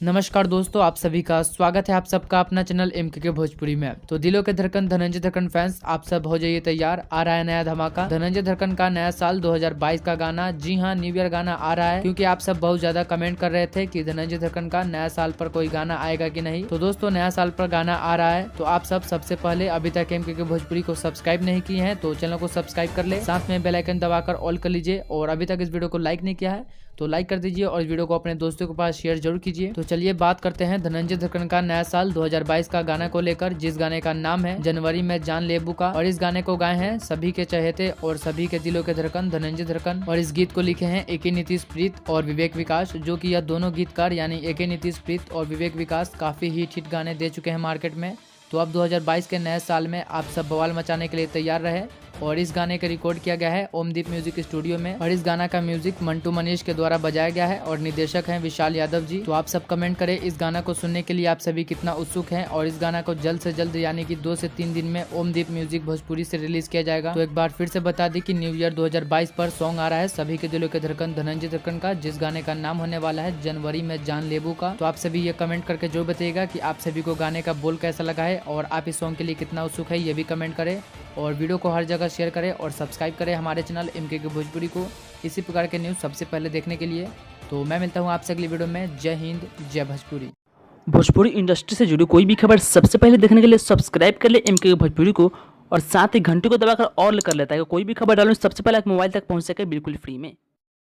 नमस्कार दोस्तों, आप सभी का स्वागत है आप सबका अपना चैनल MKK भोजपुरी में। तो दिलों के धड़कन धनंजय धड़कन फैंस, आप सब हो जाइए तैयार। आ रहा है नया धमाका, धनंजय धड़कन का नया साल 2022 का गाना। जी हाँ, न्यू ईयर गाना आ रहा है, क्योंकि आप सब बहुत ज्यादा कमेंट कर रहे थे कि धनंजय धड़कन का नया साल पर कोई गाना आएगा कि नहीं। तो दोस्तों, नया साल पर गाना आ रहा है। तो आप सब सबसे पहले अभी तक MKK भोजपुरी को सब्सक्राइब नहीं किए हैं तो चैनल को सब्सक्राइब कर ले, साथ में बेल आइकन दबाकर ऑल कर लीजिए। और अभी तक इस वीडियो को लाइक नहीं किया है तो लाइक कर दीजिए और इस वीडियो को अपने दोस्तों के पास शेयर जरूर कीजिए। तो चलिए बात करते हैं धनंजय धड़कन का नया साल 2022 का गाना को लेकर, जिस गाने का नाम है जनवरी में जान लेबू का। और इस गाने को गाए हैं सभी के चहेते और सभी के दिलों के धड़कन धनंजय धड़कन। और इस गीत को लिखे हैं AK नीतीश प्रीत और विवेक विकास, जो कि यह दोनों गीतकार यानी AK नीतीश प्रीत और विवेक विकास काफी हिट गाने दे चुके हैं मार्केट में। तो अब 2022 के नए साल में आप सब बवाल मचाने के लिए तैयार रहे। और इस गाने का रिकॉर्ड किया गया है ओमदीप म्यूजिक स्टूडियो में। और इस गाना का म्यूजिक मंटू मनीष के द्वारा बजाया गया है और निर्देशक हैं विशाल यादव जी। तो आप सब कमेंट करें इस गाना को सुनने के लिए आप सभी कितना उत्सुक हैं। और इस गाना को जल्द से जल्द यानी कि 2 से 3 दिन में ओमदीप म्यूजिक भोजपुरी से रिलीज किया जाएगा। तो एक बार फिर से बता दी कि न्यू ईयर 2022 पर सॉन्ग आ रहा है सभी के दिलों के धड़कन धनंजय धड़कन का, जिस गाने का नाम होने वाला है जनवरी में जान लेबू का। तो आप सभी ये कमेंट करके जरूर बताइएगा कि आप सभी को गाने का बोल कैसा लगा है और आप इस सॉन्ग के लिए कितना उत्सुक है, ये भी कमेंट करें। और वीडियो को हर जगह शेयर करें और सब्सक्राइब करें हमारे चैनल MKK भोजपुरी को इसी प्रकार के न्यूज़ सबसे पहले देखने के लिए। तो मैं मिलता हूँ आपसे अगली वीडियो में। जय हिंद, जय भोजपुरी। भोजपुरी इंडस्ट्री से जुड़ी कोई भी खबर सबसे पहले देखने के लिए सब्सक्राइब कर ले MKK भोजपुरी को और साथ ही घंटी को दबाकर ऑल कर लेता है। कोई भी खबर डालूं सबसे पहले आप मोबाइल तक पहुंच सके बिल्कुल फ्री में।